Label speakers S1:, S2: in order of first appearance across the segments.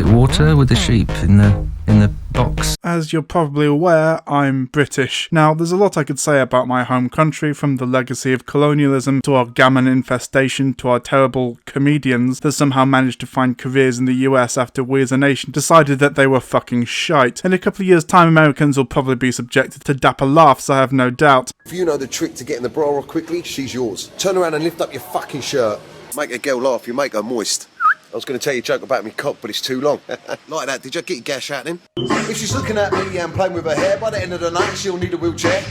S1: it water with the sheep in the box?
S2: As you're probably aware, I'm British. Now, there's a lot I could say about my home country, from the legacy of colonialism to our gammon infestation to our terrible comedians that somehow managed to find careers in the US after we as a nation decided that they were fucking shite. In a couple of years' time, Americans will probably be subjected to dapper laughs, I have no doubt.
S3: If you know the trick to getting the bra off quickly, she's yours. Turn around and lift up your fucking shirt. Make a girl laugh, you make her moist. I was going to tell you a joke about me cock, but it's too long. Like that, did you get your gash out then? If she's looking at me and playing with her hair, by the end of the night she'll need a wheelchair.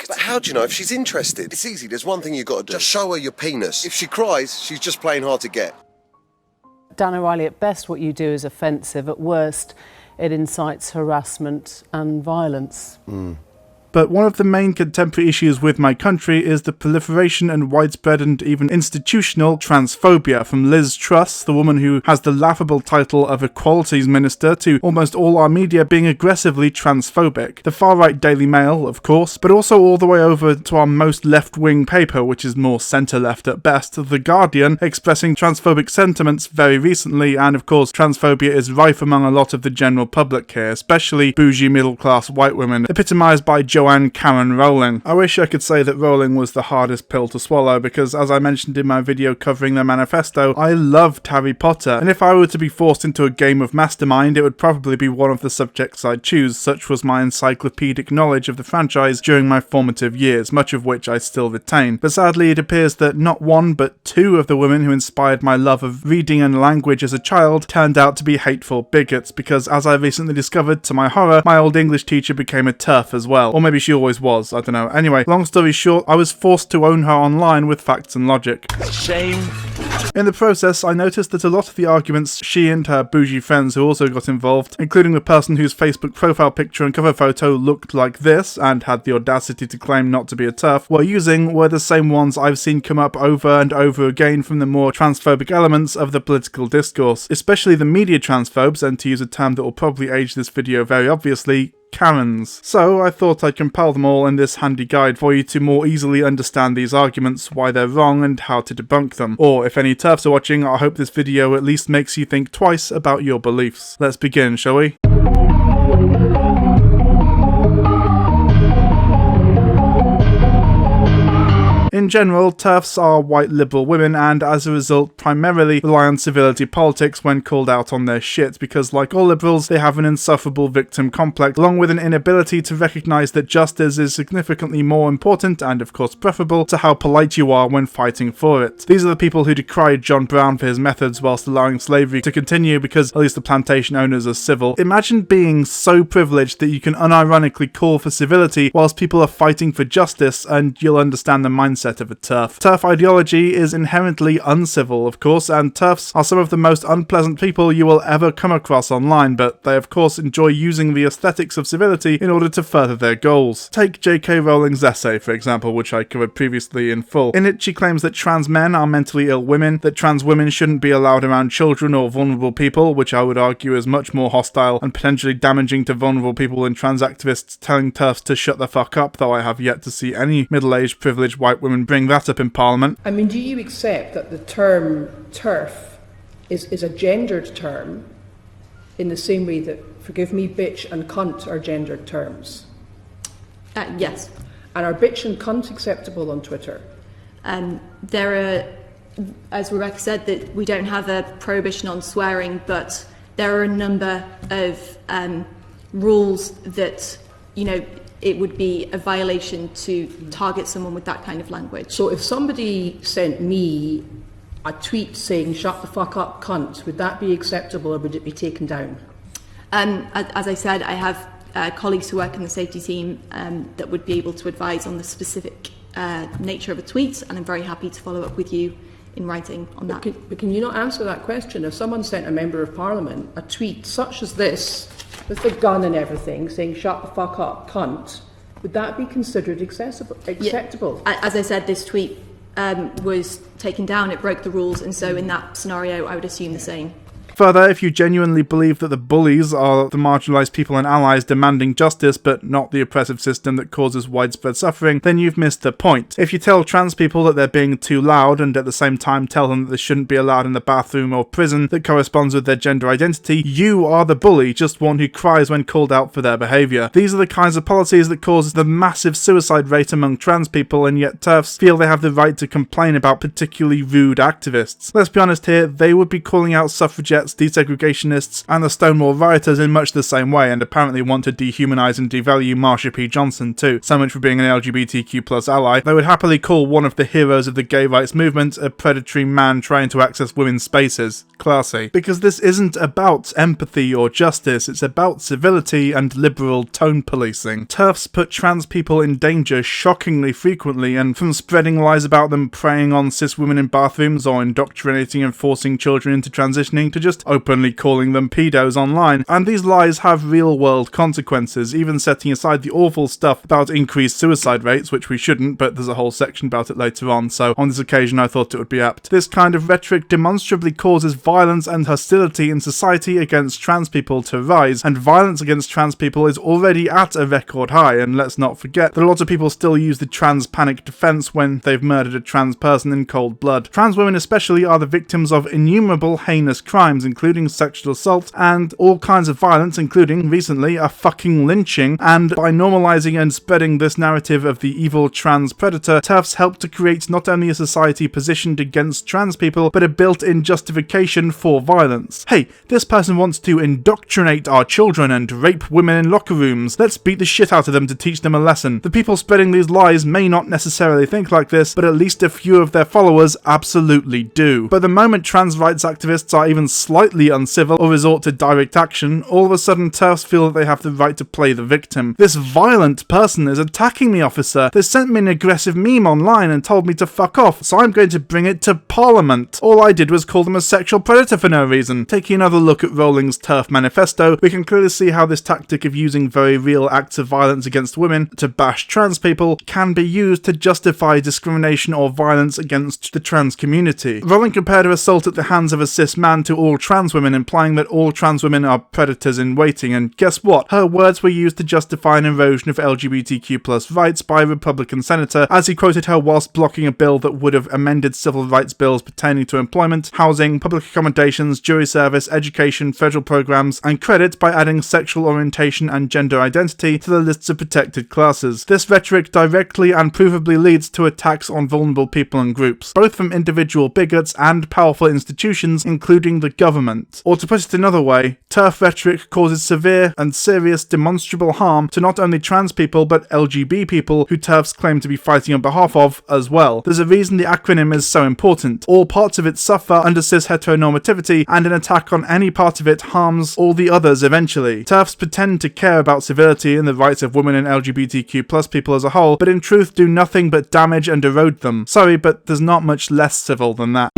S3: But how do you know if she's interested? It's easy, there's one thing you've got to do. Just show her your penis. If she cries, she's just playing hard to get.
S4: Dan O'Reilly, at best what you do is offensive, at worst it incites harassment and violence.
S2: But one of the main contemporary issues with my country is the proliferation and widespread and even institutional transphobia, from Liz Truss, the woman who has the laughable title of Equalities Minister, to almost all our media being aggressively transphobic. The far-right Daily Mail, of course, but also all the way over to our most left-wing paper, which is more centre-left at best, The Guardian, expressing transphobic sentiments very recently, and of course transphobia is rife among a lot of the general public here, especially bougie middle-class white women, epitomised by Joanne Karen Rowling. I wish I could say that Rowling was the hardest pill to swallow, because as I mentioned in my video covering their manifesto, I loved Harry Potter, and if I were to be forced into a game of Mastermind, it would probably be one of the subjects I'd choose. Such was my encyclopedic knowledge of the franchise during my formative years, much of which I still retain. But sadly, it appears that not one but two of the women who inspired my love of reading and language as a child turned out to be hateful bigots, because as I recently discovered, to my horror, my old English teacher became a TERF as well. Or maybe she always was, I don't know. Anyway, long story short, I was forced to own her online with facts and logic.
S5: Shame.
S2: In the process, I noticed that a lot of the arguments she and her bougie friends who also got involved, including the person whose Facebook profile picture and cover photo looked like this, and had the audacity to claim not to be a TERF, were using were the same ones I've seen come up over and over again from the more transphobic elements of the political discourse, especially the media transphobes, and to use a term that will probably age this video very obviously, Karens. So I thought I'd compile them all in this handy guide for you to more easily understand these arguments, why they're wrong, and how to debunk them. Or if any TERFs are watching, I hope this video at least makes you think twice about your beliefs. Let's begin, shall we? In general, TERFs are white liberal women and, as a result, primarily rely on civility politics when called out on their shit, because like all liberals, they have an insufferable victim complex, along with an inability to recognise that justice is significantly more important, and of course preferable, to how polite you are when fighting for it. These are the people who decried John Brown for his methods whilst allowing slavery to continue because at least the plantation owners are civil. Imagine being so privileged that you can unironically call for civility whilst people are fighting for justice, and you'll understand the mindset of a TERF. TERF ideology is inherently uncivil, of course, and TERFs are some of the most unpleasant people you will ever come across online, but they of course enjoy using the aesthetics of civility in order to further their goals. Take J.K. Rowling's essay, for example, which I covered previously in full. In it, she claims that trans men are mentally ill women, that trans women shouldn't be allowed around children or vulnerable people, which I would argue is much more hostile and potentially damaging to vulnerable people than trans activists telling TERFs to shut the fuck up, though I have yet to see any middle-aged privileged white women bring that up in Parliament.
S6: I mean, do you accept that the term TERF is a gendered term in the same way that, forgive me, bitch and cunt are gendered terms?
S7: Yes.
S6: And are bitch and cunt acceptable on Twitter?
S7: There are, as Rebecca said, that we don't have a prohibition on swearing, but there are a number of rules that, you know, it would be a violation to target someone with that kind of language.
S6: So if somebody sent me a tweet saying, shut the fuck up, cunt, would that be acceptable or would it be taken down?
S7: As I said, I have colleagues who work in the safety team that would be able to advise on the specific nature of a tweet, and I'm very happy to follow up with you in writing on that.
S6: But can you not answer that question? If someone sent a member of Parliament a tweet such as this, with the gun and everything, saying shut the fuck up, cunt, would that be considered acceptable?
S7: Yeah. As I said, this tweet was taken down, it broke the rules, and so in that scenario I would assume the same.
S2: Further, if you genuinely believe that the bullies are the marginalised people and allies demanding justice but not the oppressive system that causes widespread suffering, then you've missed the point. If you tell trans people that they're being too loud and at the same time tell them that they shouldn't be allowed in the bathroom or prison that corresponds with their gender identity, you are the bully, just one who cries when called out for their behaviour. These are the kinds of policies that cause the massive suicide rate among trans people, and yet TERFs feel they have the right to complain about particularly rude activists. Let's be honest here, they would be calling out suffragettes, desegregationists, and the Stonewall rioters in much the same way, and apparently want to dehumanise and devalue Marsha P. Johnson too, so much for being an LGBTQ+ ally. They would happily call one of the heroes of the gay rights movement a predatory man trying to access women's spaces. Classy. Because this isn't about empathy or justice, it's about civility and liberal tone policing. TERFs put trans people in danger shockingly frequently, and from spreading lies about them preying on cis women in bathrooms or indoctrinating and forcing children into transitioning to just openly calling them pedos online. And these lies have real world consequences, even setting aside the awful stuff about increased suicide rates, which we shouldn't, but there's a whole section about it later on, so on this occasion I thought it would be apt. This kind of rhetoric demonstrably causes violence and hostility in society against trans people to rise, and violence against trans people is already at a record high, and let's not forget that a lot of people still use the trans panic defense when they've murdered a trans person in cold blood. Trans women especially are the victims of innumerable heinous crimes, including sexual assault and all kinds of violence, including, recently, a fucking lynching, and by normalising and spreading this narrative of the evil trans predator, TERFs help to create not only a society positioned against trans people, but a built-in justification for violence. Hey, this person wants to indoctrinate our children and rape women in locker rooms. Let's beat the shit out of them to teach them a lesson. The people spreading these lies may not necessarily think like this, but at least a few of their followers absolutely do. But the moment trans rights activists are even slightly uncivil or resort to direct action, all of a sudden TERFs feel that they have the right to play the victim. This violent person is attacking me, officer. They sent me an aggressive meme online and told me to fuck off, so I'm going to bring it to Parliament. All I did was call them a sexual predator for no reason. Taking another look at Rowling's TERF manifesto, we can clearly see how this tactic of using very real acts of violence against women to bash trans people can be used to justify discrimination or violence against the trans community. Rowling compared her assault at the hands of a cis man to all trans women, implying that all trans women are predators in waiting, and guess what? Her words were used to justify an erosion of LGBTQ+ rights by a Republican senator, as he quoted her whilst blocking a bill that would have amended civil rights bills pertaining to employment, housing, public accommodations, jury service, education, federal programs, and credit by adding sexual orientation and gender identity to the lists of protected classes. This rhetoric directly and provably leads to attacks on vulnerable people and groups, both from individual bigots and powerful institutions, including the government. Or to put it another way, TERF rhetoric causes severe and serious demonstrable harm to not only trans people but LGB people who TERFs claim to be fighting on behalf of as well. There's a reason the acronym is so important. All parts of it suffer under cis heteronormativity, and an attack on any part of it harms all the others eventually. TERFs pretend to care about civility and the rights of women and LGBTQ+ people as a whole, but in truth do nothing but damage and erode them. Sorry, but there's not much less civil than that.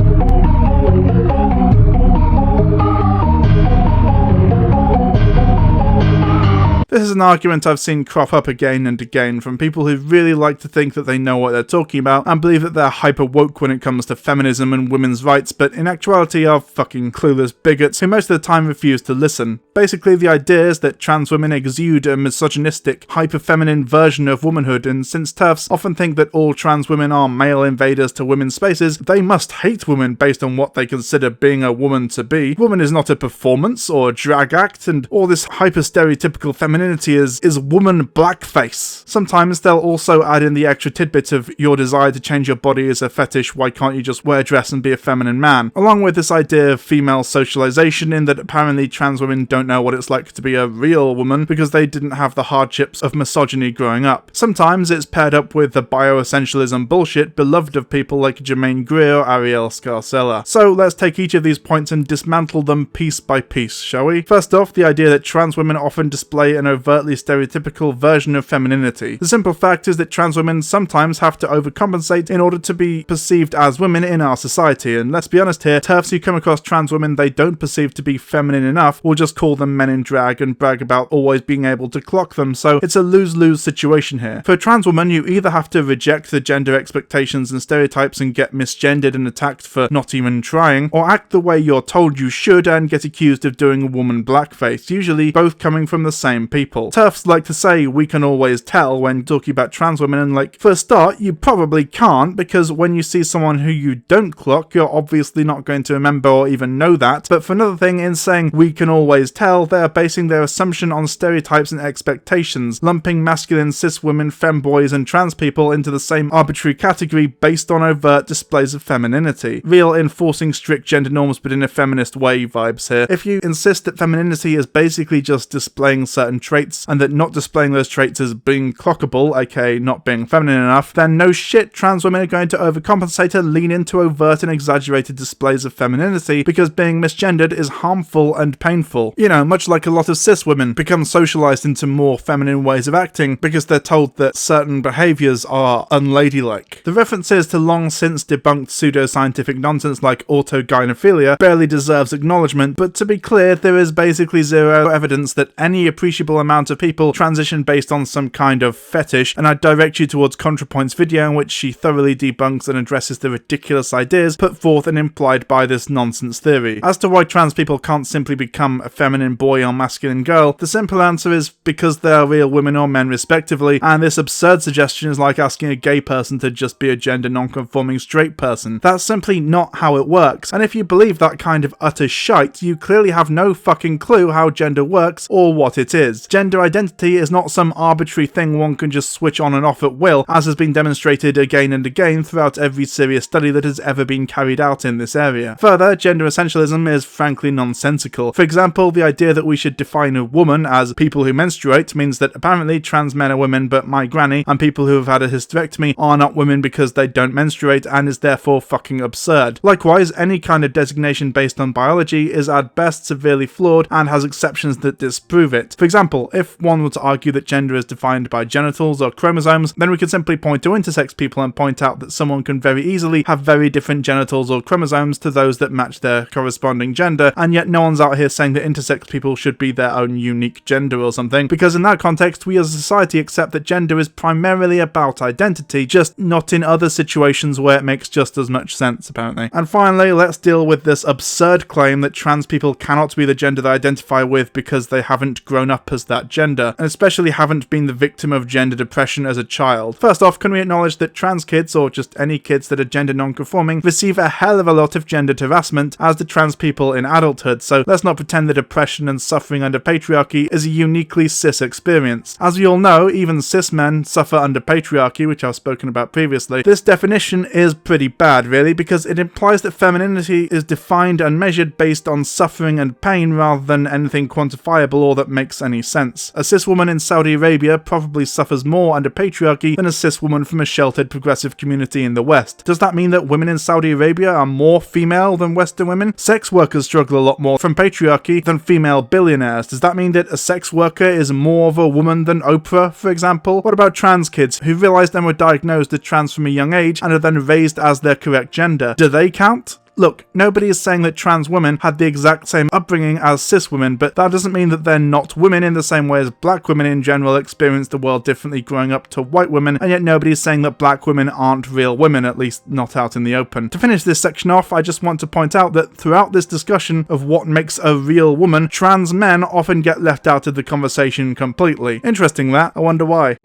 S2: This is an argument I've seen crop up again and again from people who really like to think that they know what they're talking about and believe that they're hyper woke when it comes to feminism and women's rights, but in actuality are fucking clueless bigots who most of the time refuse to listen. Basically, the idea is that trans women exude a misogynistic, hyper-feminine version of womanhood, and since TERFs often think that all trans women are male invaders to women's spaces, they must hate women based on what they consider being a woman to be. Woman is not a performance or a drag act, and all this hyper-stereotypical femininity is woman blackface. Sometimes they'll also add in the extra tidbit of your desire to change your body as a fetish, why can't you just wear a dress and be a feminine man? Along with this idea of female socialization, in that apparently trans women don't know what it's like to be a real woman because they didn't have the hardships of misogyny growing up. Sometimes it's paired up with the bioessentialism bullshit beloved of people like Jermaine Greer or Ariel Scarcella. So let's take each of these points and dismantle them piece by piece, shall we? First off, the idea that trans women often display an overtly stereotypical version of femininity. The simple fact is that trans women sometimes have to overcompensate in order to be perceived as women in our society, and let's be honest here, TERFs who come across trans women they don't perceive to be feminine enough will just call them men in drag and brag about always being able to clock them, so it's a lose-lose situation here. For a trans woman, you either have to reject the gender expectations and stereotypes and get misgendered and attacked for not even trying, or act the way you're told you should and get accused of doing a woman blackface, usually both coming from the same people. TERFs like to say we can always tell when talking about trans women, and like, for a start, you probably can't, because when you see someone who you don't clock, you're obviously not going to remember or even know that, but for another thing, in saying we can always tell, they are basing their assumption on stereotypes and expectations, lumping masculine cis women, femboys and trans people into the same arbitrary category based on overt displays of femininity. Real enforcing strict gender norms but in a feminist way vibes here. If you insist that femininity is basically just displaying certain traits, and that not displaying those traits is being clockable, aka not being feminine enough, then no shit, trans women are going to overcompensate and lean into overt and exaggerated displays of femininity, because being misgendered is harmful and painful. You know, much like a lot of cis women become socialized into more feminine ways of acting because they're told that certain behaviors are unladylike. The references to long since debunked pseudoscientific nonsense like autogynephilia barely deserves acknowledgement, but to be clear, there is basically zero evidence that any appreciable amount of people transition based on some kind of fetish, and I'd direct you towards ContraPoint's video in which she thoroughly debunks and addresses the ridiculous ideas put forth and implied by this nonsense theory. As to why trans people can't simply become a feminine boy or masculine girl, the simple answer is because they are real women or men respectively, and this absurd suggestion is like asking a gay person to just be a gender non-conforming straight person. That's simply not how it works, and if you believe that kind of utter shite, you clearly have no fucking clue how gender works or what it is. Gender identity is not some arbitrary thing one can just switch on and off at will, as has been demonstrated again and again throughout every serious study that has ever been carried out in this area. Further, gender essentialism is frankly nonsensical. For example, the idea that we should define a woman as people who menstruate means that apparently trans men are women but my granny and people who have had a hysterectomy are not women because they don't menstruate, and is therefore fucking absurd. Likewise, any kind of designation based on biology is at best severely flawed and has exceptions that disprove it. For example, if one were to argue that gender is defined by genitals or chromosomes, then we could simply point to intersex people and point out that someone can very easily have very different genitals or chromosomes to those that match their corresponding gender, and yet no one's out here saying that intersex people should be their own unique gender or something, because in that context we as a society accept that gender is primarily about identity, just not in other situations where it makes just as much sense apparently. And finally, let's deal with this absurd claim that trans people cannot be the gender they identify with because they haven't grown up as that gender, and especially haven't been the victim of gender depression as a child. First off, can we acknowledge that trans kids, or just any kids that are gender non-conforming, receive a hell of a lot of gendered harassment as do trans people in adulthood, so let's not pretend that oppression and suffering under patriarchy is a uniquely cis experience. As we all know, even cis men suffer under patriarchy, which I've spoken about previously. This definition is pretty bad really, because it implies that femininity is defined and measured based on suffering and pain rather than anything quantifiable or that makes any sense. A cis woman in Saudi Arabia probably suffers more under patriarchy than a cis woman from a sheltered progressive community in the West. Does that mean that women in Saudi Arabia are more female than Western women? Sex workers struggle a lot more from patriarchy than female billionaires. Does that mean that a sex worker is more of a woman than Oprah, for example? What about trans kids who realised and were diagnosed as trans from a young age and are then raised as their correct gender? Do they count? Look, nobody is saying that trans women had the exact same upbringing as cis women, but that doesn't mean that they're not women in the same way as black women in general experience the world differently growing up to white women, and yet nobody is saying that black women aren't real women, at least not out in the open. To finish this section off, I just want to point out that throughout this discussion of what makes a real woman, trans men often get left out of the conversation completely. Interesting that, I wonder why.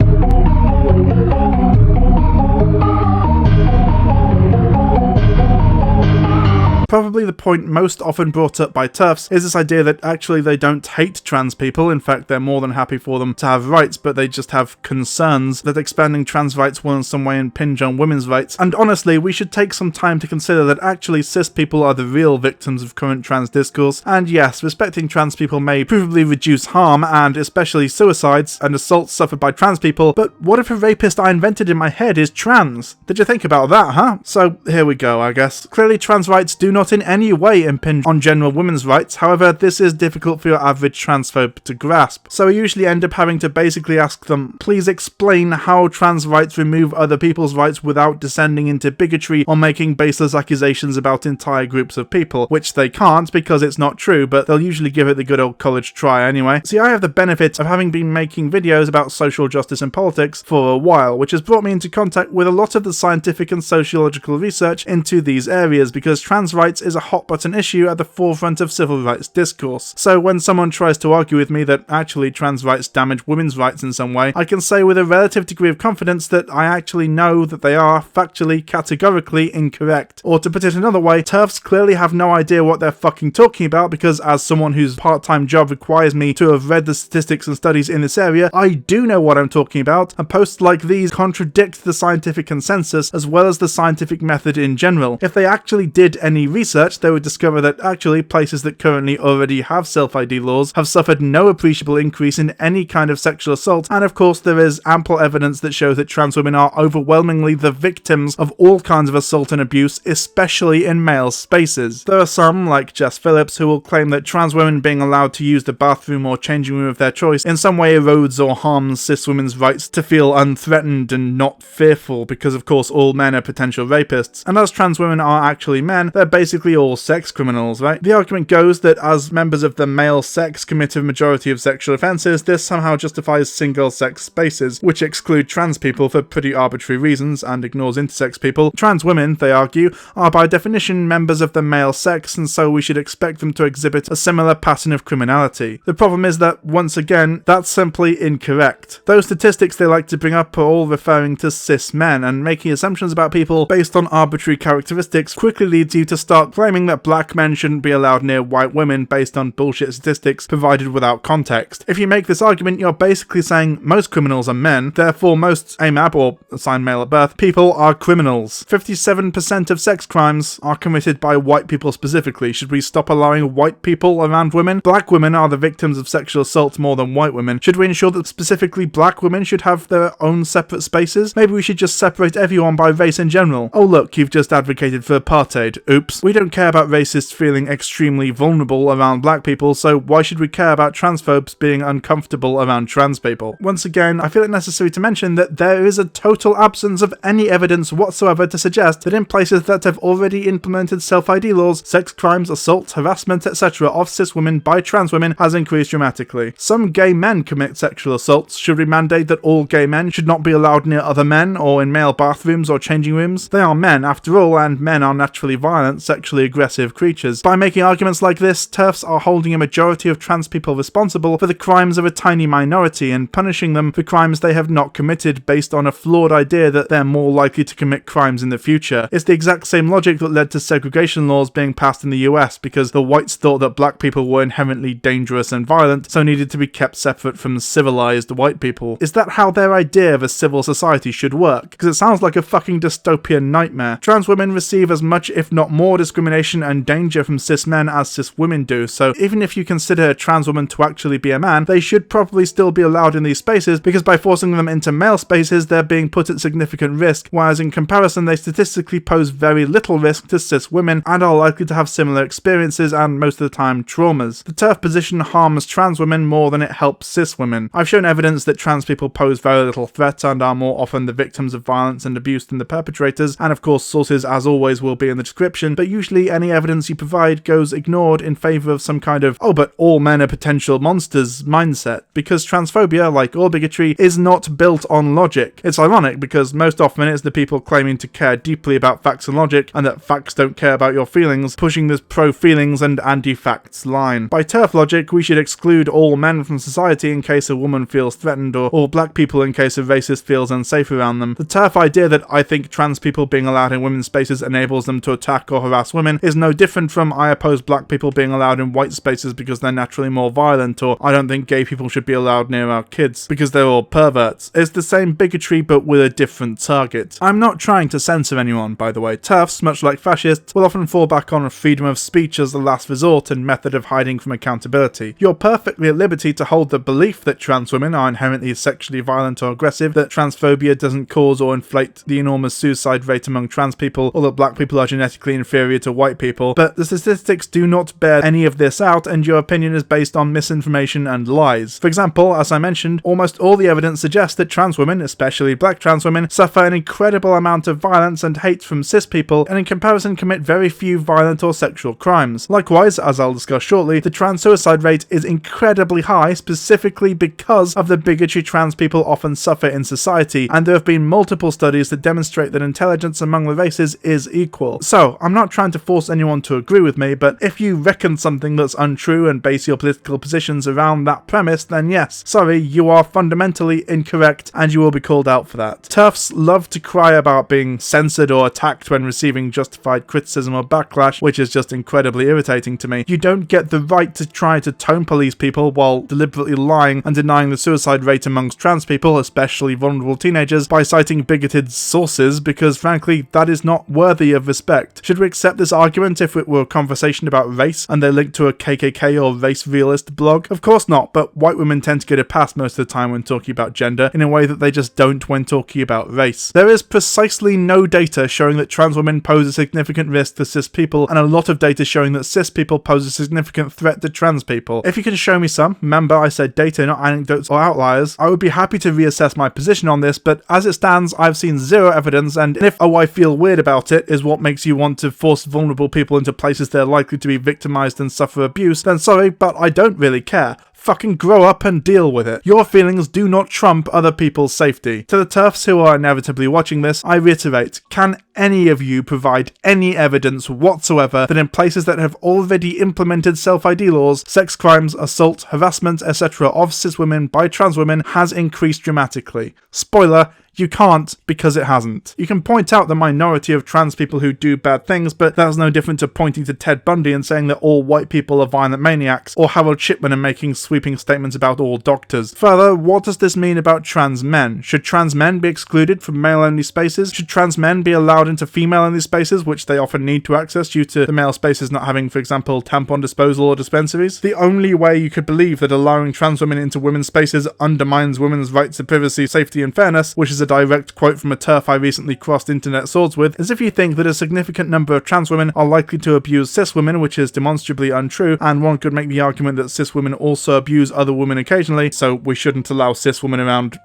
S2: Probably the point most often brought up by TERFs is this idea that actually they don't hate trans people, in fact they're more than happy for them to have rights, but they just have concerns that expanding trans rights will in some way impinge on women's rights. And honestly, we should take some time to consider that actually cis people are the real victims of current trans discourse, and yes, respecting trans people may provably reduce harm, and especially suicides and assaults suffered by trans people, but what if a rapist I invented in my head is trans? Did you think about that, huh? So here we go, I guess. Clearly trans rights do not in any way impinge on general women's rights. However, this is difficult for your average transphobe to grasp. So I usually end up having to basically ask them, please explain how trans rights remove other people's rights without descending into bigotry or making baseless accusations about entire groups of people, which they can't because it's not true, but they'll usually give it the good old college try anyway. See, I have the benefit of having been making videos about social justice and politics for a while, which has brought me into contact with a lot of the scientific and sociological research into these areas, because trans rights is a hot button issue at the forefront of civil rights discourse. So when someone tries to argue with me that actually trans rights damage women's rights in some way, I can say with a relative degree of confidence that I actually know that they are factually, categorically incorrect. Or to put it another way, TERFs clearly have no idea what they're fucking talking about, because as someone whose part-time job requires me to have read the statistics and studies in this area, I do know what I'm talking about, and posts like these contradict the scientific consensus as well as the scientific method in general. If they actually did any research, they would discover that actually places that currently already have self-ID laws have suffered no appreciable increase in any kind of sexual assault, and of course there is ample evidence that shows that trans women are overwhelmingly the victims of all kinds of assault and abuse, especially in male spaces. There are some, like Jess Phillips, who will claim that trans women being allowed to use the bathroom or changing room of their choice in some way erodes or harms cis women's rights to feel unthreatened and not fearful, because of course all men are potential rapists, and as trans women are actually men, they're basically all sex criminals, right? The argument goes that as members of the male sex commit a majority of sexual offences, this somehow justifies single-sex spaces, which exclude trans people for pretty arbitrary reasons and ignores intersex people. Trans women, they argue, are by definition members of the male sex, and so we should expect them to exhibit a similar pattern of criminality. The problem is that, once again, that's simply incorrect. Those statistics they like to bring up are all referring to cis men, and making assumptions about people based on arbitrary characteristics quickly leads you to start claiming that black men shouldn't be allowed near white women based on bullshit statistics provided without context. If you make this argument, you're basically saying most criminals are men, therefore most AMAB, or assigned male at birth, people are criminals. 57% of sex crimes are committed by white people specifically. Should we stop allowing white people around women? Black women are the victims of sexual assault more than white women. Should we ensure that specifically black women should have their own separate spaces? Maybe we should just separate everyone by race in general. Oh look, you've just advocated for apartheid. Oops. We don't care about racists feeling extremely vulnerable around black people, so why should we care about transphobes being uncomfortable around trans people? Once again, I feel it necessary to mention that there is a total absence of any evidence whatsoever to suggest that in places that have already implemented self-ID laws, sex crimes, assault, harassment, etc. of cis women by trans women has increased dramatically. Some gay men commit sexual assaults. Should we mandate that all gay men should not be allowed near other men or in male bathrooms or changing rooms? They are men after all, and men are naturally violent, sexually aggressive creatures. By making arguments like this, TERFs are holding a majority of trans people responsible for the crimes of a tiny minority and punishing them for crimes they have not committed based on a flawed idea that they're more likely to commit crimes in the future. It's the exact same logic that led to segregation laws being passed in the US because the whites thought that black people were inherently dangerous and violent, so needed to be kept separate from civilized white people. Is that how their idea of a civil society should work? Because it sounds like a fucking dystopian nightmare. Trans women receive as much, if not more, discrimination and danger from cis men as cis women do, so even if you consider a trans woman to actually be a man, they should probably still be allowed in these spaces, because by forcing them into male spaces, they're being put at significant risk, whereas in comparison they statistically pose very little risk to cis women and are likely to have similar experiences and most of the time traumas. The TERF position harms trans women more than it helps cis women. I've shown evidence that trans people pose very little threat and are more often the victims of violence and abuse than the perpetrators, and of course sources as always will be in the description, but usually any evidence you provide goes ignored in favour of some kind of, oh but all men are potential monsters mindset, because transphobia, like all bigotry, is not built on logic. It's ironic because most often it's the people claiming to care deeply about facts and logic and that facts don't care about your feelings, pushing this pro-feelings and anti-facts line. By TERF logic, we should exclude all men from society in case a woman feels threatened, or all black people in case a racist feels unsafe around them. The TERF idea that I think trans people being allowed in women's spaces enables them to attack or harass women is no different from I oppose black people being allowed in white spaces because they're naturally more violent, or I don't think gay people should be allowed near our kids because they're all perverts. It's the same bigotry but with a different target. I'm not trying to censor anyone, by the way. TERFs, much like fascists, will often fall back on freedom of speech as the last resort and method of hiding from accountability. You're perfectly at liberty to hold the belief that trans women are inherently sexually violent or aggressive, that transphobia doesn't cause or inflate the enormous suicide rate among trans people, or that black people are genetically inferior superior to white people, but the statistics do not bear any of this out, and your opinion is based on misinformation and lies. For example, as I mentioned, almost all the evidence suggests that trans women, especially black trans women, suffer an incredible amount of violence and hate from cis people, and in comparison commit very few violent or sexual crimes. Likewise, as I'll discuss shortly, the trans suicide rate is incredibly high, specifically because of the bigotry trans people often suffer in society, and there have been multiple studies that demonstrate that intelligence among the races is equal. So, I'm not trying to force anyone to agree with me, but if you reckon something that's untrue and base your political positions around that premise, then yes, sorry, you are fundamentally incorrect and you will be called out for that. TERFs love to cry about being censored or attacked when receiving justified criticism or backlash, which is just incredibly irritating to me. You don't get the right to try to tone police people while deliberately lying and denying the suicide rate amongst trans people, especially vulnerable teenagers, by citing bigoted sources, because frankly, that is not worthy of respect. Should we accept this argument if it were a conversation about race and they link to a KKK or race realist blog? Of course not, but white women tend to get a pass most of the time when talking about gender, in a way that they just don't when talking about race. There is precisely no data showing that trans women pose a significant risk to cis people, and a lot of data showing that cis people pose a significant threat to trans people. If you can show me some, remember I said data, not anecdotes or outliers, I would be happy to reassess my position on this, but as it stands, I've seen zero evidence, and if I feel weird about it is what makes you want to force vulnerable people into places they're likely to be victimized and suffer abuse, then sorry, but I don't really care. Fucking grow up and deal with it. Your feelings do not trump other people's safety. To the TERFs who are inevitably watching this, I reiterate, can any of you provide any evidence whatsoever that in places that have already implemented self-ID laws, sex crimes, assault, harassment, etc. of cis women by trans women has increased dramatically? Spoiler, you can't, because it hasn't. You can point out the minority of trans people who do bad things, but that's no different to pointing to Ted Bundy and saying that all white people are violent maniacs, or Harold Shipman and making sweeping statements about all doctors. Further, what does this mean about trans men? Should trans men be excluded from male-only spaces? Should trans men be allowed into female-only spaces, which they often need to access due to the male spaces not having, for example, tampon disposal or dispensaries? The only way you could believe that allowing trans women into women's spaces undermines women's rights to privacy, safety and fairness, which is a direct quote from a TERF I recently crossed internet swords with, is if you think that a significant number of trans women are likely to abuse cis women, which is demonstrably untrue, and one could make the argument that cis women also abuse other women occasionally, so we shouldn't allow cis women around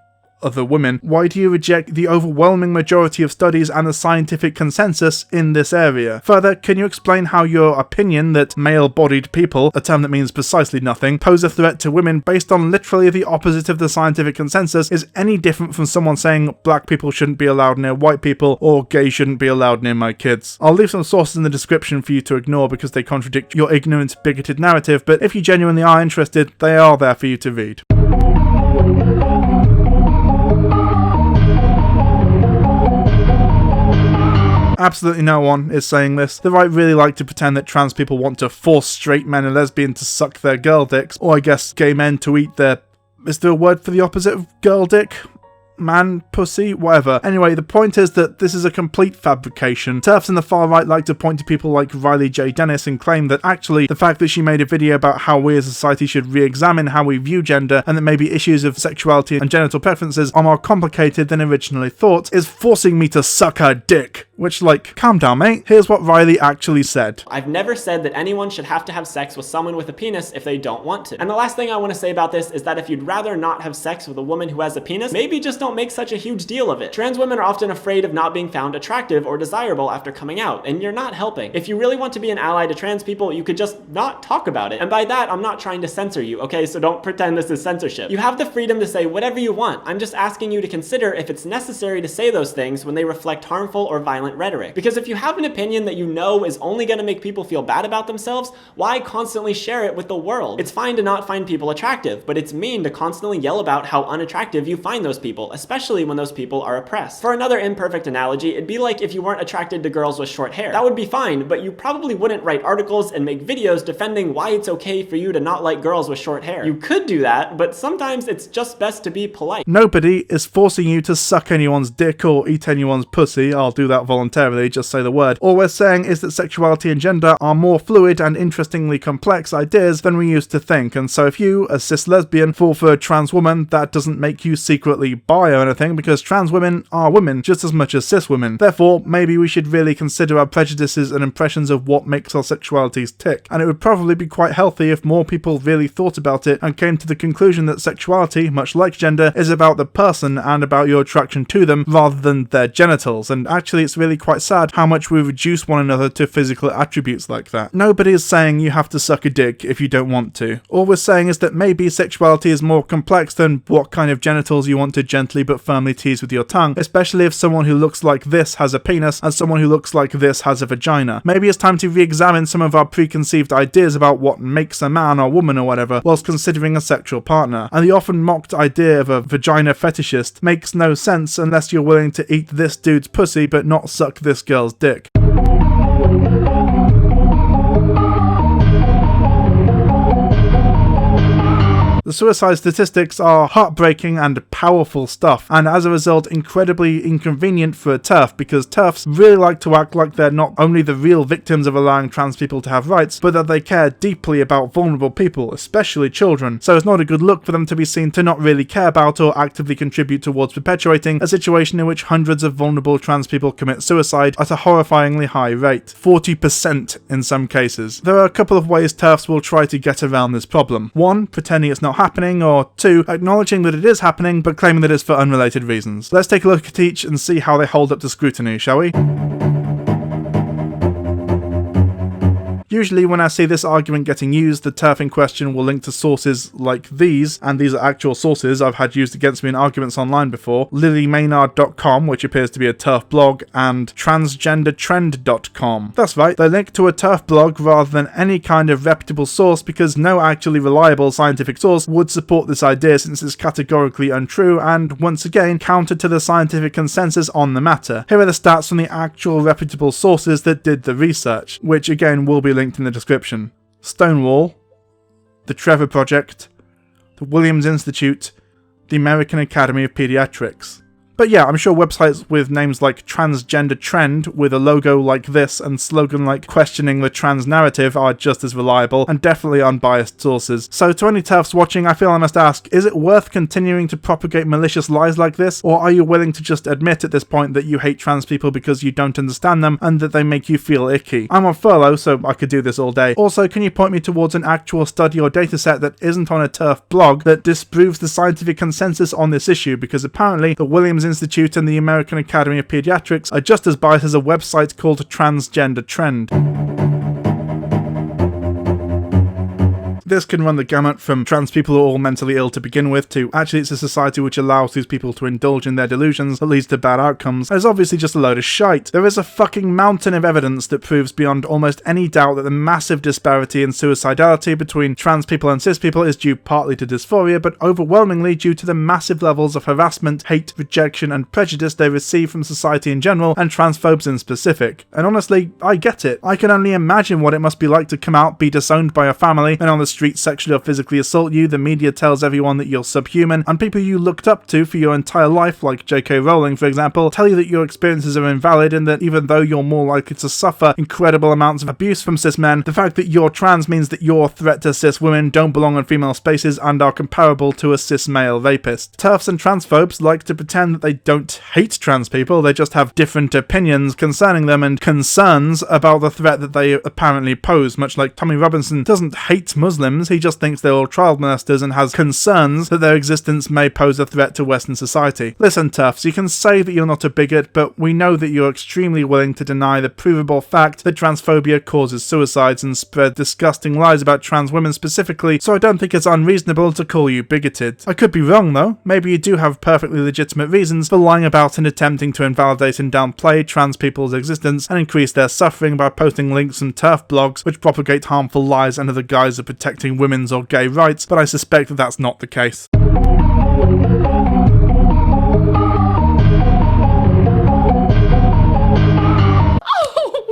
S2: other women. Why do you reject the overwhelming majority of studies and the scientific consensus in this area? Further, can you explain how your opinion that male-bodied people, a term that means precisely nothing, pose a threat to women based on literally the opposite of the scientific consensus is any different from someone saying black people shouldn't be allowed near white people or gays shouldn't be allowed near my kids? I'll leave some sources in the description for you to ignore because they contradict your ignorant, bigoted narrative, but if you genuinely are interested, they are there for you to read. Absolutely no one is saying this. The right really like to pretend that trans people want to force straight men and lesbians to suck their girl dicks, or I guess gay men to eat their... Is there a word for the opposite of girl dick? Man, pussy, whatever. Anyway, the point is that this is a complete fabrication. TERFs in the far right like to point to people like Riley J. Dennis and claim that actually the fact that she made a video about how we as a society should re-examine how we view gender and that maybe issues of sexuality and genital preferences are more complicated than originally thought is forcing me to suck her dick. Which, like, calm down, mate. Here's what Riley actually said.
S5: I've never said that anyone should have to have sex with someone with a penis if they don't want to. And the last thing I want to say about this is that if you'd rather not have sex with a woman who has a penis, maybe just don't make such a huge deal of it. Trans women are often afraid of not being found attractive or desirable after coming out, and you're not helping. If you really want to be an ally to trans people, you could just not talk about it. And by that, I'm not trying to censor you, okay? So don't pretend this is censorship. You have the freedom to say whatever you want. I'm just asking you to consider if it's necessary to say those things when they reflect harmful or violent rhetoric. Because if you have an opinion that you know is only going to make people feel bad about themselves, why constantly share it with the world? It's fine to not find people attractive, but it's mean to constantly yell about how unattractive you find those people, especially when those people are oppressed. For another imperfect analogy, it'd be like if you weren't attracted to girls with short hair. That would be fine, but you probably wouldn't write articles and make videos defending why it's okay for you to not like girls with short hair. You could do that, but sometimes it's just best to be polite.
S2: Nobody is forcing you to suck anyone's dick or eat anyone's pussy. I'll do that voluntarily, just say the word. All we're saying is that sexuality and gender are more fluid and interestingly complex ideas than we used to think, and so if you, a cis lesbian, fall for a trans woman, that doesn't make you secretly bi or anything, because trans women are women just as much as cis women. Therefore, maybe we should really consider our prejudices and impressions of what makes our sexualities tick, and it would probably be quite healthy if more people really thought about it and came to the conclusion that sexuality, much like gender, is about the person and about your attraction to them rather than their genitals. And actually, it's really quite sad how much we reduce one another to physical attributes like that. Nobody is saying you have to suck a dick if you don't want to. All we're saying is that maybe sexuality is more complex than what kind of genitals you want to gently but firmly tease with your tongue, especially if someone who looks like this has a penis and someone who looks like this has a vagina. Maybe it's time to re-examine some of our preconceived ideas about what makes a man or woman or whatever whilst considering a sexual partner. And the often mocked idea of a vagina fetishist makes no sense unless you're willing to eat this dude's pussy but not suck this girl's dick. The suicide statistics are heartbreaking and powerful stuff, and as a result incredibly inconvenient for a TERF, because TERFs really like to act like they're not only the real victims of allowing trans people to have rights, but that they care deeply about vulnerable people, especially children. So it's not a good look for them to be seen to not really care about or actively contribute towards perpetuating a situation in which hundreds of vulnerable trans people commit suicide at a horrifyingly high rate, 40% in some cases. There are a couple of ways TERFs will try to get around this problem. One, pretending it's not happening, or two, acknowledging that it is happening but claiming that it's for unrelated reasons. Let's take a look at each and see how they hold up to scrutiny, shall we? Usually when I see this argument getting used, the TERF in question will link to sources like these, and these are actual sources I've had used against me in arguments online before: lilymaynard.com, which appears to be a TERF blog, and transgendertrend.com. That's right, they link to a TERF blog rather than any kind of reputable source because no actually reliable scientific source would support this idea since it's categorically untrue and, once again, counter to the scientific consensus on the matter. Here are the stats from the actual reputable sources that did the research, which again will be linked in the description: Stonewall, the Trevor Project, the Williams Institute, the American Academy of Pediatrics. But yeah, I'm sure websites with names like Transgender Trend, with a logo like this and slogan like questioning the trans narrative, are just as reliable and definitely unbiased sources. So to any TERFs watching, I feel I must ask, is it worth continuing to propagate malicious lies like this, or are you willing to just admit at this point that you hate trans people because you don't understand them and that they make you feel icky? I'm on furlough, so I could do this all day. Also, can you point me towards an actual study or dataset that isn't on a TERF blog that disproves the scientific consensus on this issue, because apparently the Williams Institute and the American Academy of Pediatrics are just as biased as a website called Transgender Trend. This can run the gamut from trans people are all mentally ill to begin with to actually it's a society which allows these people to indulge in their delusions that leads to bad outcomes. It's obviously just a load of shite. There is a fucking mountain of evidence that proves beyond almost any doubt that the massive disparity in suicidality between trans people and cis people is due partly to dysphoria, but overwhelmingly due to the massive levels of harassment, hate, rejection and prejudice they receive from society in general and transphobes in specific. And honestly, I get it. I can only imagine what it must be like to come out, be disowned by your family, and on the street sexually or physically assault you. The media tells everyone that you're subhuman, and people you looked up to for your entire life, like J.K. Rowling for example, tell you that your experiences are invalid and that even though you're more likely to suffer incredible amounts of abuse from cis men, the fact that you're trans means that you're a threat to cis women, don't belong in female spaces, and are comparable to a cis male rapist. TERFs and transphobes like to pretend that they don't hate trans people, they just have different opinions concerning them and concerns about the threat that they apparently pose, much like Tommy Robinson doesn't hate Muslims, he just thinks they're all child molesters and has concerns that their existence may pose a threat to Western society. Listen, TERFs, you can say that you're not a bigot, but we know that you're extremely willing to deny the provable fact that transphobia causes suicides and spread disgusting lies about trans women specifically, so I don't think it's unreasonable to call you bigoted. I could be wrong though. Maybe you do have perfectly legitimate reasons for lying about and attempting to invalidate and downplay trans people's existence and increase their suffering by posting links from TERF blogs which propagate harmful lies under the guise of protecting women's or gay rights, but I suspect that that's not the case.
S8: Oh,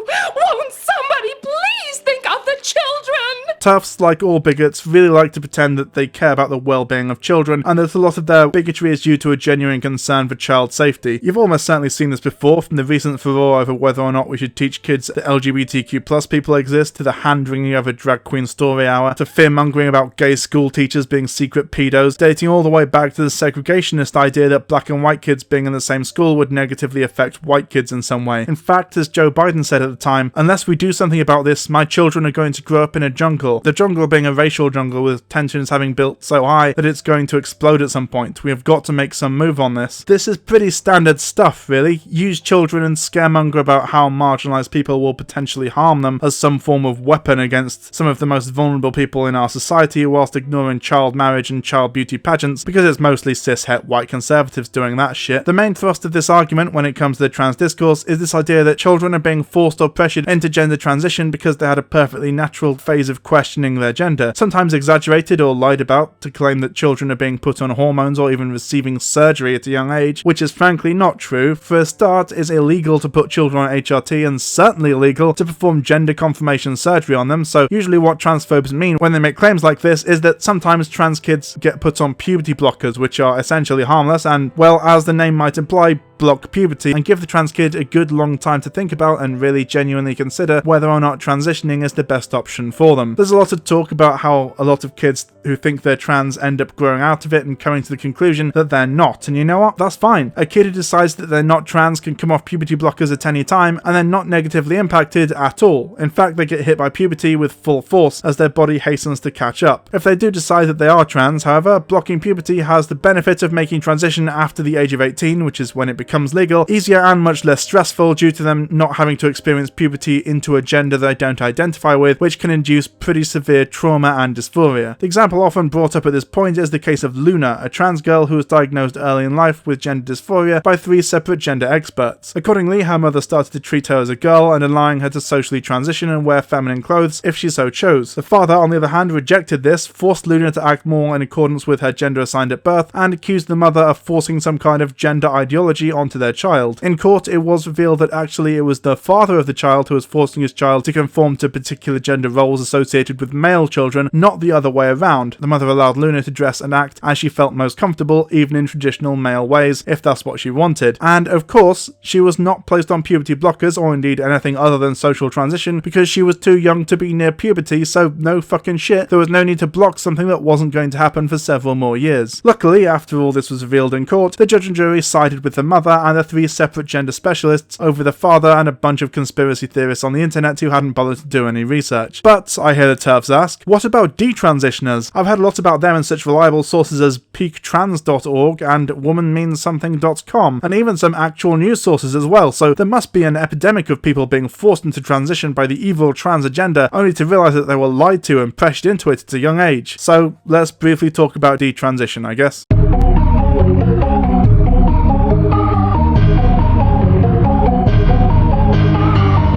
S8: won't somebody please think of the children?
S2: TERFs, like all bigots, really like to pretend that they care about the well-being of children, and that a lot of their bigotry is due to a genuine concern for child safety. You've almost certainly seen this before, from the recent furore over whether or not we should teach kids that LGBTQ+ people exist, to the hand-wringing of a drag queen story hour, to fear-mongering about gay school teachers being secret pedos, dating all the way back to the segregationist idea that black and white kids being in the same school would negatively affect white kids in some way. In fact, as Joe Biden said at the time, unless we do something about this, my children are going to grow up in a jungle. The jungle being a racial jungle with tensions having built so high that it's going to explode at some point. We have got to make some move on this. This is pretty standard stuff, really. Use children and scaremonger about how marginalised people will potentially harm them as some form of weapon against some of the most vulnerable people in our society, whilst ignoring child marriage and child beauty pageants, because it's mostly cis-het white conservatives doing that shit. The main thrust of this argument when it comes to the trans discourse is this idea that children are being forced or pressured into gender transition because they had a perfectly natural phase of questioning their gender, sometimes exaggerated or lied about to claim that children are being put on hormones or even receiving surgery at a young age, which is frankly not true. For a start, it's illegal to put children on HRT and certainly illegal to perform gender confirmation surgery on them, so usually what transphobes mean when they make claims like this is that sometimes trans kids get put on puberty blockers, which are essentially harmless and, well, as the name might imply, block puberty and give the trans kid a good long time to think about and really genuinely consider whether or not transitioning is the best option for them. There's a lot of talk about how a lot of kids who think they're trans end up growing out of it and coming to the conclusion that they're not, and you know what? That's fine. A kid who decides that they're not trans can come off puberty blockers at any time and they're not negatively impacted at all. In fact, they get hit by puberty with full force as their body hastens to catch up. If they do decide that they are trans, however, blocking puberty has the benefit of making transition after the age of 18, which is when it becomes legal, easier and much less stressful due to them not having to experience puberty into a gender they don't identify with, which can induce pretty severe trauma and dysphoria. The example often brought up at this point is the case of Luna, a trans girl who was diagnosed early in life with gender dysphoria by 3 separate gender experts. Accordingly, her mother started to treat her as a girl and allowing her to socially transition and wear feminine clothes if she so chose. The father, on the other hand, rejected this, forced Luna to act more in accordance with her gender assigned at birth, and accused the mother of forcing some kind of gender ideology onto their child. In court, it was revealed that actually it was the father of the child who was forcing his child to conform to particular gender roles associated with male children, not the other way around. The mother allowed Luna to dress and act as she felt most comfortable, even in traditional male ways, if that's what she wanted. And of course, she was not placed on puberty blockers or indeed anything other than social transition because she was too young to be near puberty, so no fucking shit, there was no need to block something that wasn't going to happen for several more years. Luckily, after all this was revealed in court, the judge and jury sided with the mother and the 3 separate gender specialists over the father and a bunch of conspiracy theorists on the internet who hadn't bothered to do any research. But, I hear the TERFs ask, what about detransitioners? I've heard a lot about them in such reliable sources as peaktrans.org and womanmeansomething.com, and even some actual news sources as well, so there must be an epidemic of people being forced into transition by the evil trans agenda only to realise that they were lied to and pressured into it at a young age. So, let's briefly talk about detransition, I guess.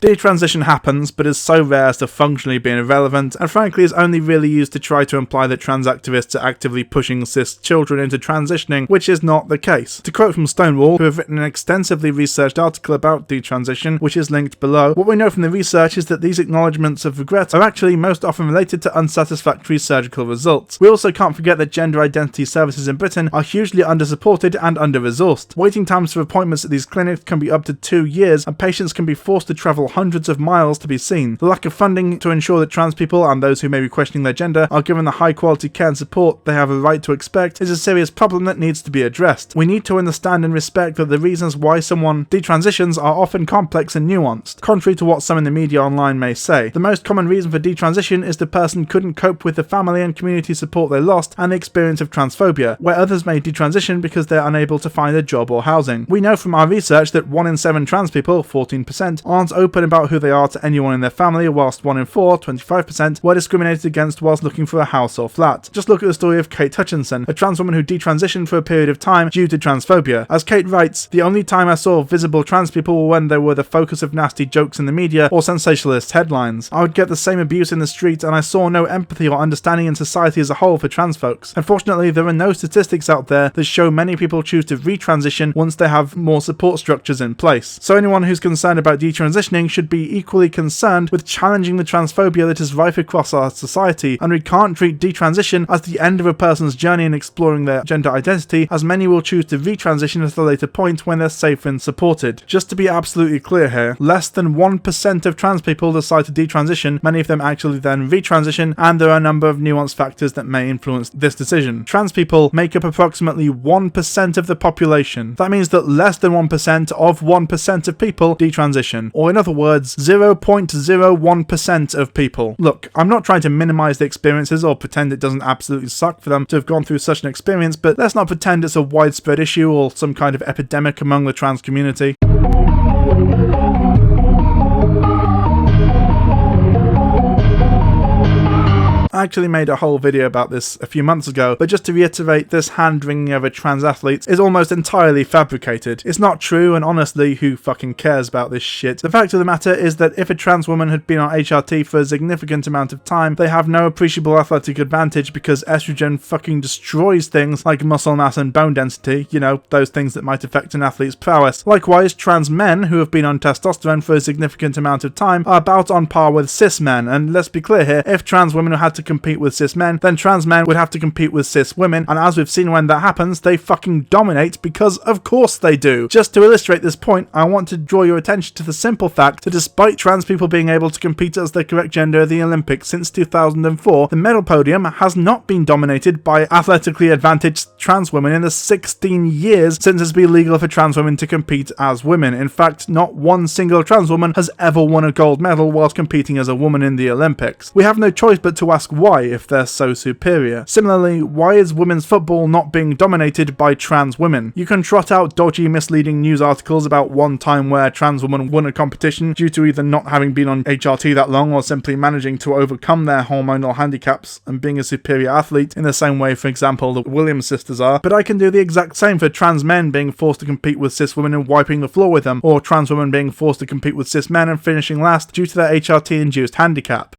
S2: Detransition happens, but is so rare as to functionally be irrelevant, and frankly is only really used to try to imply that trans activists are actively pushing cis children into transitioning, which is not the case. To quote from Stonewall, who have written an extensively researched article about detransition, which is linked below, what we know from the research is that these acknowledgements of regret are actually most often related to unsatisfactory surgical results. We also can't forget that gender identity services in Britain are hugely under-supported and under-resourced. Waiting times for appointments at these clinics can be up to 2 years, and patients can be forced to travel hundreds of miles to be seen. The lack of funding to ensure that trans people and those who may be questioning their gender are given the high quality care and support they have a right to expect is a serious problem that needs to be addressed. We need to understand and respect that the reasons why someone detransitions are often complex and nuanced, contrary to what some in the media online may say. The most common reason for detransition is the person couldn't cope with the family and community support they lost and the experience of transphobia, where others may detransition because they're unable to find a job or housing. We know from our research that 1 in 7 trans people, 14%, aren't open about who they are to anyone in their family, whilst 1 in 4, 25%, were discriminated against whilst looking for a house or flat. Just look at the story of Kate Hutchinson, a trans woman who detransitioned for a period of time due to transphobia. As Kate writes, the only time I saw visible trans people were when they were the focus of nasty jokes in the media or sensationalist headlines. I would get the same abuse in the street and I saw no empathy or understanding in society as a whole for trans folks. Unfortunately, there are no statistics out there that show many people choose to retransition once they have more support structures in place. So anyone who's concerned about detransitioning should be equally concerned with challenging the transphobia that is rife across our society, and we can't treat detransition as the end of a person's journey in exploring their gender identity, as many will choose to retransition at a later point when they're safe and supported. Just to be absolutely clear here, less than 1% of trans people decide to detransition, many of them actually then retransition, and there are a number of nuanced factors that may influence this decision. Trans people make up approximately 1% of the population. That means that less than 1% of 1% of people detransition, or in other words, 0.01% of people. Look, I'm not trying to minimize the experiences or pretend it doesn't absolutely suck for them to have gone through such an experience, but let's not pretend it's a widespread issue or some kind of epidemic among the trans community. I actually made a whole video about this a few months ago, but just to reiterate, this hand-wringing of a trans athlete is almost entirely fabricated. It's not true, and honestly, who fucking cares about this shit? The fact of the matter is that if a trans woman had been on HRT for a significant amount of time, they have no appreciable athletic advantage because estrogen fucking destroys things like muscle mass and bone density, you know, those things that might affect an athlete's prowess. Likewise, trans men who have been on testosterone for a significant amount of time are about on par with cis men, and let's be clear here, if trans women had to compete with cis men, then trans men would have to compete with cis women, and as we've seen when that happens, they fucking dominate because of course they do. Just to illustrate this point, I want to draw your attention to the simple fact that despite trans people being able to compete as their correct gender at the Olympics since 2004, the medal podium has not been dominated by athletically advantaged trans women in the 16 years since it's been legal for trans women to compete as women. In fact, not one single trans woman has ever won a gold medal whilst competing as a woman in the Olympics. We have no choice but to ask why, if they're so superior. Similarly, why is women's football not being dominated by trans women? You can trot out dodgy, misleading news articles about one time where a trans woman won a competition due to either not having been on HRT that long or simply managing to overcome their hormonal handicaps and being a superior athlete in the same way, for example, the Williams sisters are, but I can do the exact same for trans men being forced to compete with cis women and wiping the floor with them, or trans women being forced to compete with cis men and finishing last due to their HRT-induced handicap.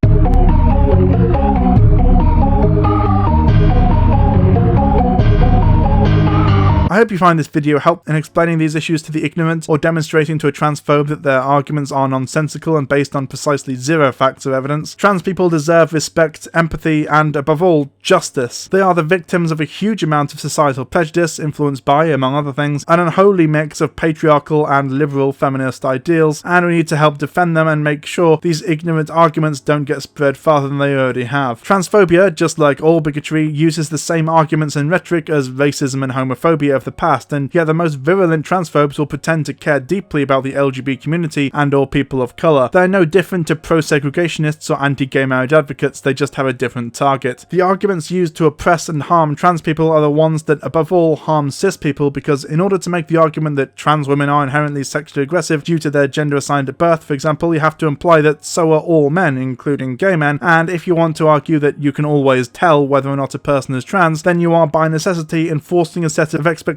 S2: I hope you find this video helpful in explaining these issues to the ignorant or demonstrating to a transphobe that their arguments are nonsensical and based on precisely zero facts or evidence. Trans people deserve respect, empathy, and above all, justice. They are the victims of a huge amount of societal prejudice influenced by, among other things, an unholy mix of patriarchal and liberal feminist ideals, and we need to help defend them and make sure these ignorant arguments don't get spread farther than they already have. Transphobia, just like all bigotry, uses the same arguments and rhetoric as racism and homophobia of the past, and yet the most virulent transphobes will pretend to care deeply about the LGBT community and or people of colour. They're no different to pro-segregationists or anti-gay marriage advocates, they just have a different target. The arguments used to oppress and harm trans people are the ones that above all harm cis people, because in order to make the argument that trans women are inherently sexually aggressive due to their gender assigned at birth, for example, you have to imply that so are all men, including gay men, and if you want to argue that you can always tell whether or not a person is trans, then you are by necessity enforcing a set of expectations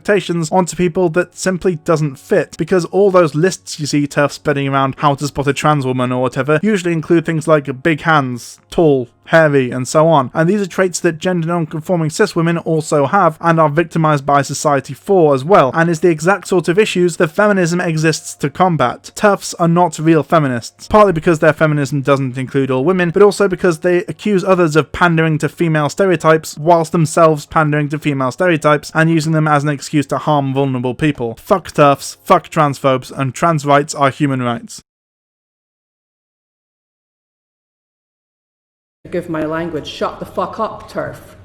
S2: onto people that simply doesn't fit, because all those lists you see TERF spreading around how to spot a trans woman or whatever usually include things like big hands, tall, hairy, and so on, and these are traits that gender non-conforming cis women also have and are victimized by society for as well, and is the exact sort of issues that feminism exists to combat. TERFs are not real feminists, partly because their feminism doesn't include all women, but also because they accuse others of pandering to female stereotypes whilst themselves pandering to female stereotypes and using them as an excuse to harm vulnerable people. Fuck TERFs, fuck transphobes, and trans rights are human rights.
S6: Give my language, shut the fuck up, TERF.